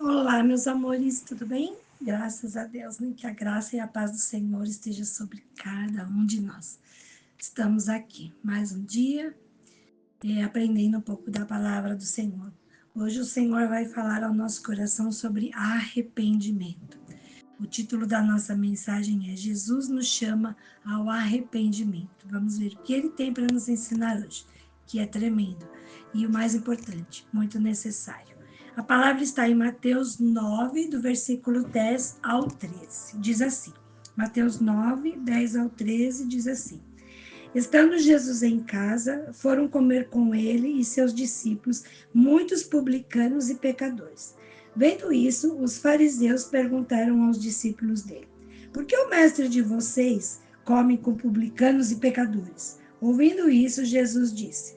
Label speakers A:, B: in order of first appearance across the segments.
A: Olá, meus amores, tudo bem? Graças a Deus, né? Que a graça e a paz do Senhor esteja sobre cada um de nós. Estamos aqui mais um dia, aprendendo um pouco da palavra do Senhor. Hoje o Senhor vai falar ao nosso coração sobre arrependimento. O título da nossa mensagem é Jesus nos chama ao arrependimento. Vamos ver o que ele tem para nos ensinar hoje, que é tremendo e o mais importante, muito necessário. A palavra está em Mateus 9, do versículo 10 ao 13. Diz assim, Mateus 9, 10 ao 13, diz assim: Estando Jesus em casa, foram comer com ele e seus discípulos muitos publicanos e pecadores. Vendo isso, os fariseus perguntaram aos discípulos dele: Por que o mestre de vocês come com publicanos e pecadores? Ouvindo isso, Jesus disse: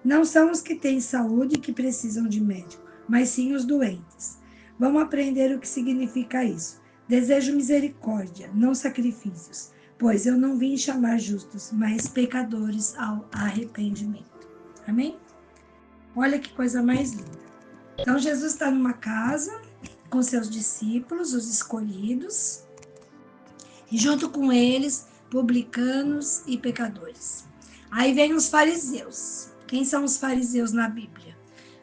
A: Não são os que têm saúde que precisam de médico, mas sim os doentes. Vamos aprender o que significa isso. Desejo misericórdia, não sacrifícios, pois eu não vim chamar justos, mas pecadores ao arrependimento. Amém? Olha que coisa mais linda. Então, Jesus está numa casa com seus discípulos, os escolhidos, e junto com eles, publicanos e pecadores. Aí vem os fariseus. Quem são os fariseus na Bíblia?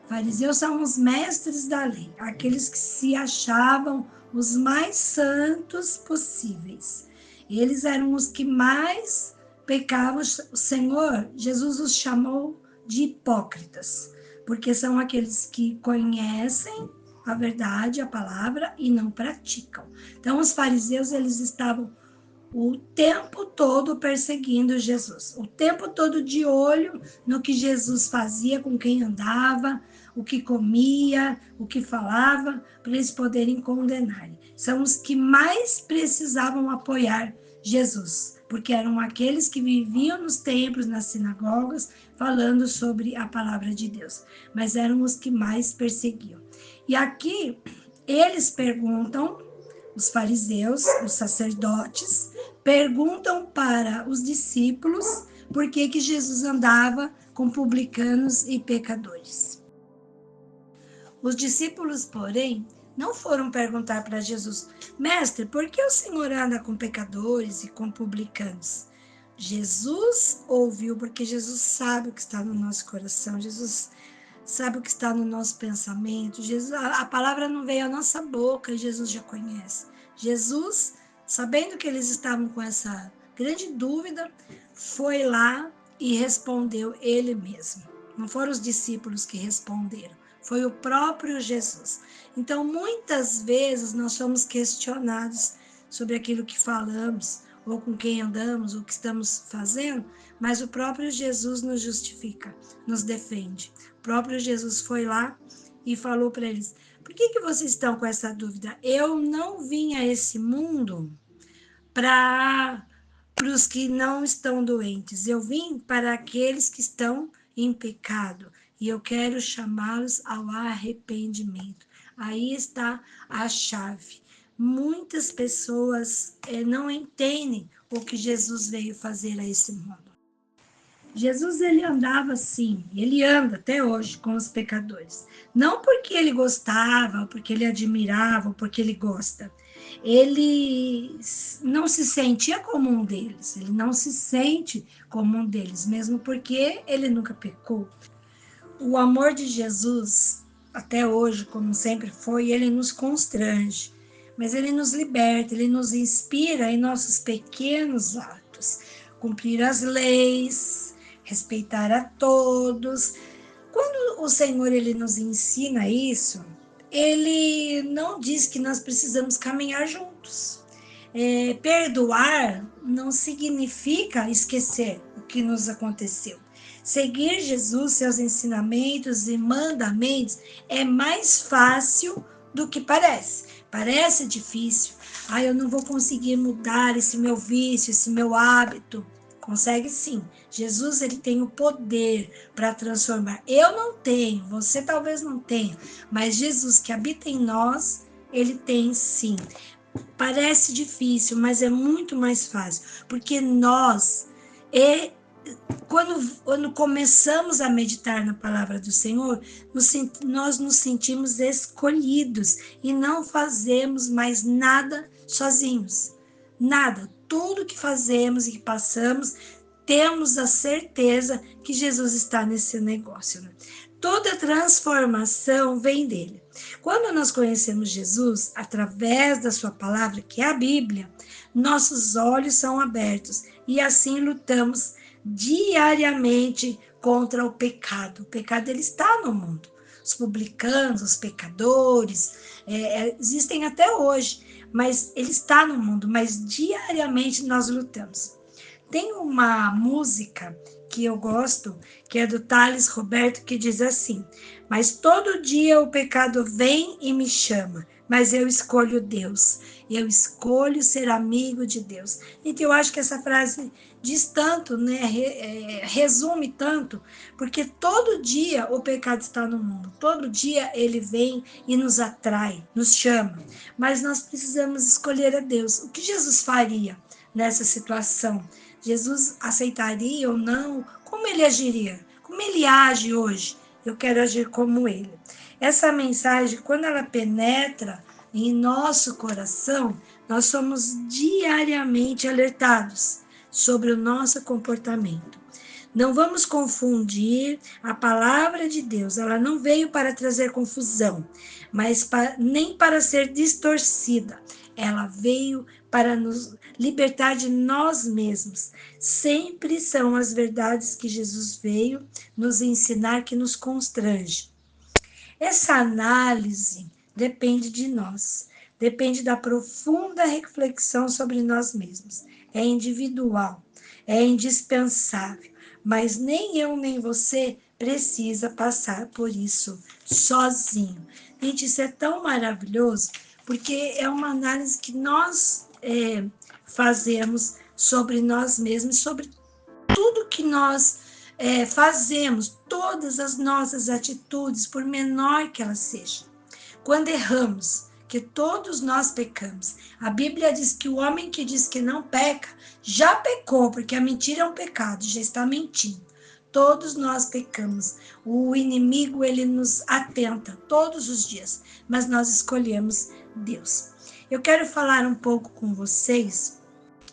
A: Fariseus são os mestres da lei, aqueles que se achavam os mais santos possíveis. Eles eram os que mais pecavam. O Senhor, Jesus os chamou de hipócritas, porque são aqueles que conhecem a verdade, a palavra, e não praticam. Então, os fariseus, eles estavam o tempo todo perseguindo Jesus, o tempo todo de olho no que Jesus fazia, com quem andava, o que comia, o que falava, para eles poderem condenar. São os que mais precisavam apoiar Jesus, porque eram aqueles que viviam nos templos, nas sinagogas, falando sobre a palavra de Deus, mas eram os que mais perseguiam. E aqui eles perguntam, os fariseus, os sacerdotes, perguntam para os discípulos por que Jesus andava com publicanos e pecadores. Os discípulos, porém, não foram perguntar para Jesus: Mestre, por que o Senhor anda com pecadores e com publicanos? Jesus ouviu, porque Jesus sabe o que está no nosso coração, Jesus sabe o que está no nosso pensamento. Jesus, a palavra não veio à nossa boca e Jesus já conhece. Jesus, sabendo que eles estavam com essa grande dúvida, foi lá e respondeu ele mesmo. Não foram os discípulos que responderam, foi o próprio Jesus. Então, muitas vezes nós somos questionados sobre aquilo que falamos, ou com quem andamos, ou o que estamos fazendo, mas o próprio Jesus nos justifica, nos defende. O próprio Jesus foi lá e falou para eles: por que vocês estão com essa dúvida? Eu não vim a esse mundo para os que não estão doentes, eu vim para aqueles que estão em pecado e eu quero chamá-los ao arrependimento. Aí está a chave. Muitas pessoas não entendem o que Jesus veio fazer a esse mundo. Jesus, ele andava assim, ele anda até hoje com os pecadores. Não porque ele gostava, ou porque ele admirava, ou porque ele gosta. Ele não se sentia como um deles, ele não se sente como um deles, mesmo porque ele nunca pecou. O amor de Jesus, até hoje, como sempre foi, ele nos constrange, mas ele nos liberta, ele nos inspira em nossos pequenos atos. Cumprir as leis, respeitar a todos. Quando o Senhor ele nos ensina isso, ele não diz que nós precisamos caminhar juntos. Perdoar não significa esquecer o que nos aconteceu. Seguir Jesus, seus ensinamentos e mandamentos é mais fácil do que parece. Parece difícil. Eu não vou conseguir mudar esse meu vício, esse meu hábito. Consegue sim. Jesus, ele tem o poder para transformar. Eu não tenho, você talvez não tenha, mas Jesus que habita em nós, ele tem sim. Parece difícil, mas é muito mais fácil, porque nós quando começamos a meditar na palavra do Senhor, nós nos sentimos escolhidos e não fazemos mais nada sozinhos. Nada. Tudo que fazemos e que passamos, temos a certeza que Jesus está nesse negócio. Né? Toda transformação vem dele. Quando nós conhecemos Jesus, através da sua palavra, que é a Bíblia, nossos olhos são abertos e assim lutamos diariamente contra o pecado. O pecado ele está no mundo. Os publicanos, os pecadores, existem até hoje, mas ele está no mundo, mas diariamente nós lutamos. Tem uma música que eu gosto, que é do Thales Roberto, que diz assim: mas todo dia o pecado vem e me chama, mas eu escolho Deus, eu escolho ser amigo de Deus. Então eu acho que essa frase diz tanto, né? Resume tanto, porque todo dia o pecado está no mundo, todo dia ele vem e nos atrai, nos chama, mas nós precisamos escolher a Deus. O que Jesus faria nessa situação? Jesus aceitaria ou não? Como ele agiria? Como ele age hoje? Eu quero agir como ele. Essa mensagem, quando ela penetra em nosso coração, nós somos diariamente alertados sobre o nosso comportamento. Não vamos confundir a palavra de Deus, ela não veio para trazer confusão, mas nem para ser distorcida. Ela veio para nos libertar de nós mesmos. Sempre são as verdades que Jesus veio nos ensinar que nos constrange. Essa análise depende de nós, depende da profunda reflexão sobre nós mesmos. É individual, é indispensável, mas nem eu nem você precisa passar por isso sozinho. Gente, isso é tão maravilhoso, porque é uma análise que nós fazemos sobre nós mesmos, sobre tudo que nós fazemos, todas as nossas atitudes, por menor que elas sejam. Quando erramos, que todos nós pecamos. A Bíblia diz que o homem que diz que não peca, já pecou, porque a mentira é um pecado, já está mentindo. Todos nós pecamos. O inimigo, ele nos atenta todos os dias, mas nós escolhemos Deus. Eu quero falar um pouco com vocês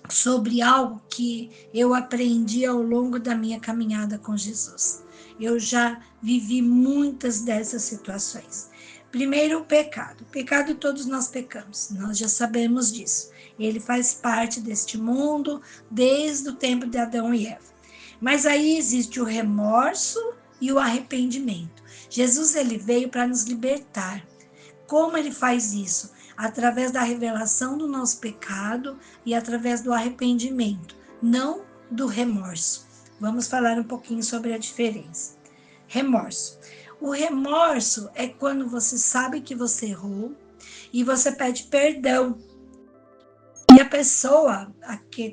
A: sobre algo que eu aprendi ao longo da minha caminhada com Jesus. Eu já vivi muitas dessas situações. Primeiro, o pecado. O pecado todos nós pecamos, nós já sabemos disso. Ele faz parte deste mundo desde o tempo de Adão e Eva. Mas aí existe o remorso e o arrependimento. Jesus ele veio para nos libertar. Como ele faz isso? Através da revelação do nosso pecado e através do arrependimento, não do remorso. Vamos falar um pouquinho sobre a diferença. Remorso. O remorso é quando você sabe que você errou e você pede perdão. E a pessoa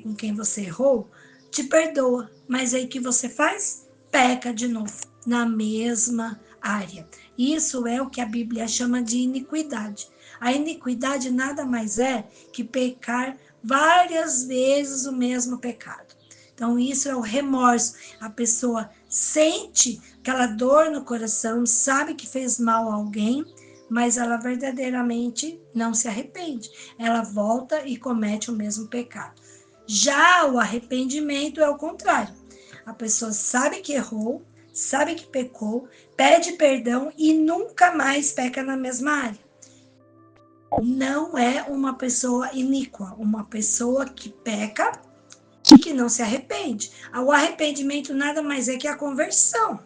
A: com quem você errou te perdoa, mas aí o que você faz? Peca de novo, na mesma área. Isso é o que a Bíblia chama de iniquidade. A iniquidade nada mais é que pecar várias vezes o mesmo pecado. Então, isso é o remorso. A pessoa sente aquela dor no coração, sabe que fez mal a alguém, mas ela verdadeiramente não se arrepende. Ela volta e comete o mesmo pecado. Já o arrependimento é o contrário. A pessoa sabe que errou, sabe que pecou, pede perdão e nunca mais peca na mesma área. Não é uma pessoa iníqua, uma pessoa que peca e que não se arrepende. O arrependimento nada mais é que a conversão.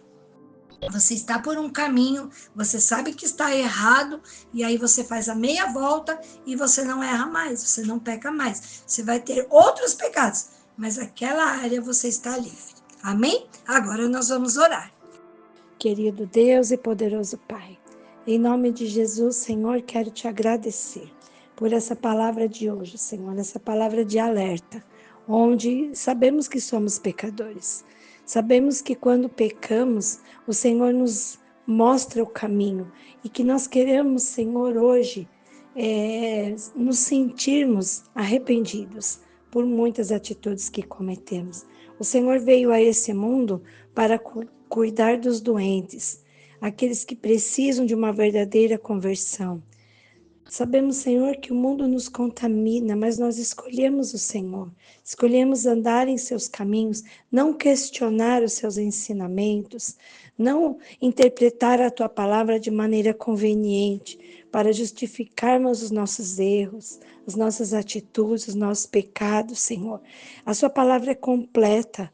A: Você está por um caminho, você sabe que está errado, e aí você faz a meia volta e você não erra mais, você não peca mais. Você vai ter outros pecados, mas aquela área você está livre. Amém? Agora nós vamos orar. Querido Deus e poderoso Pai, em nome de Jesus, Senhor, quero te agradecer por essa palavra de hoje, Senhor, essa palavra de alerta, onde sabemos que somos pecadores. Sabemos que quando pecamos, o Senhor nos mostra o caminho e que nós queremos, Senhor, hoje, nos sentirmos arrependidos por muitas atitudes que cometemos. O Senhor veio a esse mundo para cuidar dos doentes, aqueles que precisam de uma verdadeira conversão. Sabemos, Senhor, que o mundo nos contamina, mas nós escolhemos o Senhor. Escolhemos andar em seus caminhos, não questionar os seus ensinamentos, não interpretar a tua palavra de maneira conveniente para justificarmos os nossos erros, as nossas atitudes, os nossos pecados, Senhor. A sua palavra é completa.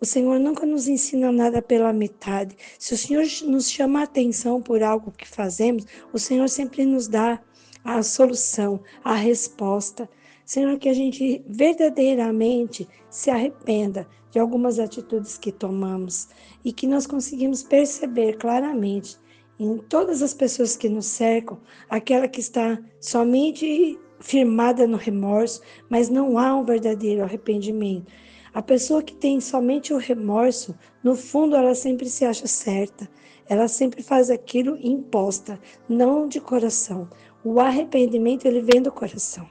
A: O Senhor nunca nos ensina nada pela metade. Se o Senhor nos chama a atenção por algo que fazemos, o Senhor sempre nos dá a solução, a resposta. Senhor, que a gente verdadeiramente se arrependa de algumas atitudes que tomamos e que nós conseguimos perceber claramente em todas as pessoas que nos cercam, aquela que está somente firmada no remorso, mas não há um verdadeiro arrependimento. A pessoa que tem somente o remorso, no fundo ela sempre se acha certa, ela sempre faz aquilo imposta, não de coração. O arrependimento, ele vem do coração.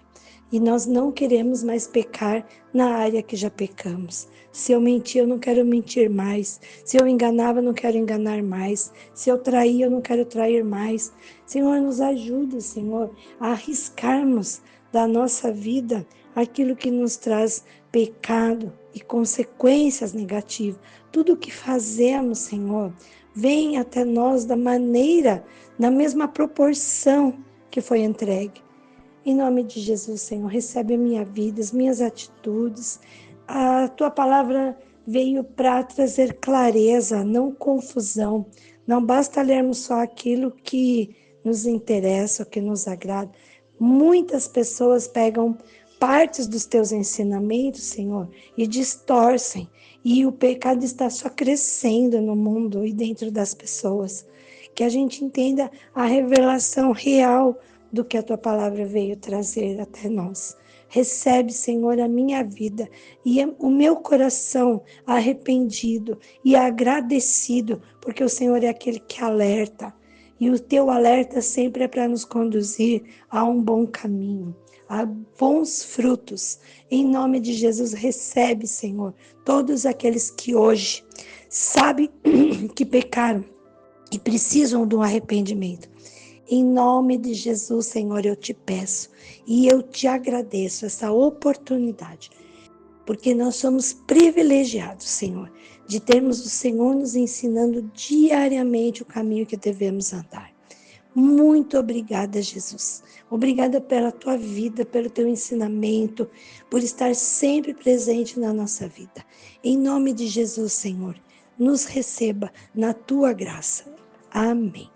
A: E nós não queremos mais pecar na área que já pecamos. Se eu mentir, eu não quero mentir mais. Se eu enganava, eu não quero enganar mais. Se eu traía, eu não quero trair mais. Senhor, nos ajuda, Senhor, a arriscarmos da nossa vida aquilo que nos traz pecado e consequências negativas. Tudo o que fazemos, Senhor, vem até nós da mesma proporção que foi entregue. Em nome de Jesus, Senhor, recebe a minha vida, as minhas atitudes. A tua palavra veio para trazer clareza, não confusão. Não basta lermos só aquilo que nos interessa, o que nos agrada. Muitas pessoas pegam partes dos teus ensinamentos, Senhor, e distorcem. E o pecado está só crescendo no mundo e dentro das pessoas. Que a gente entenda a revelação real do que a tua palavra veio trazer até nós. Recebe, Senhor, a minha vida e o meu coração arrependido e agradecido, porque o Senhor é aquele que alerta. E o teu alerta sempre é para nos conduzir a um bom caminho, a bons frutos. Em nome de Jesus, recebe, Senhor, todos aqueles que hoje sabem que pecaram e precisam de um arrependimento. Em nome de Jesus, Senhor, eu te peço e eu te agradeço essa oportunidade, porque nós somos privilegiados, Senhor, de termos o Senhor nos ensinando diariamente o caminho que devemos andar. Muito obrigada, Jesus. Obrigada pela tua vida, pelo teu ensinamento, por estar sempre presente na nossa vida. Em nome de Jesus, Senhor, nos receba na tua graça. Amém.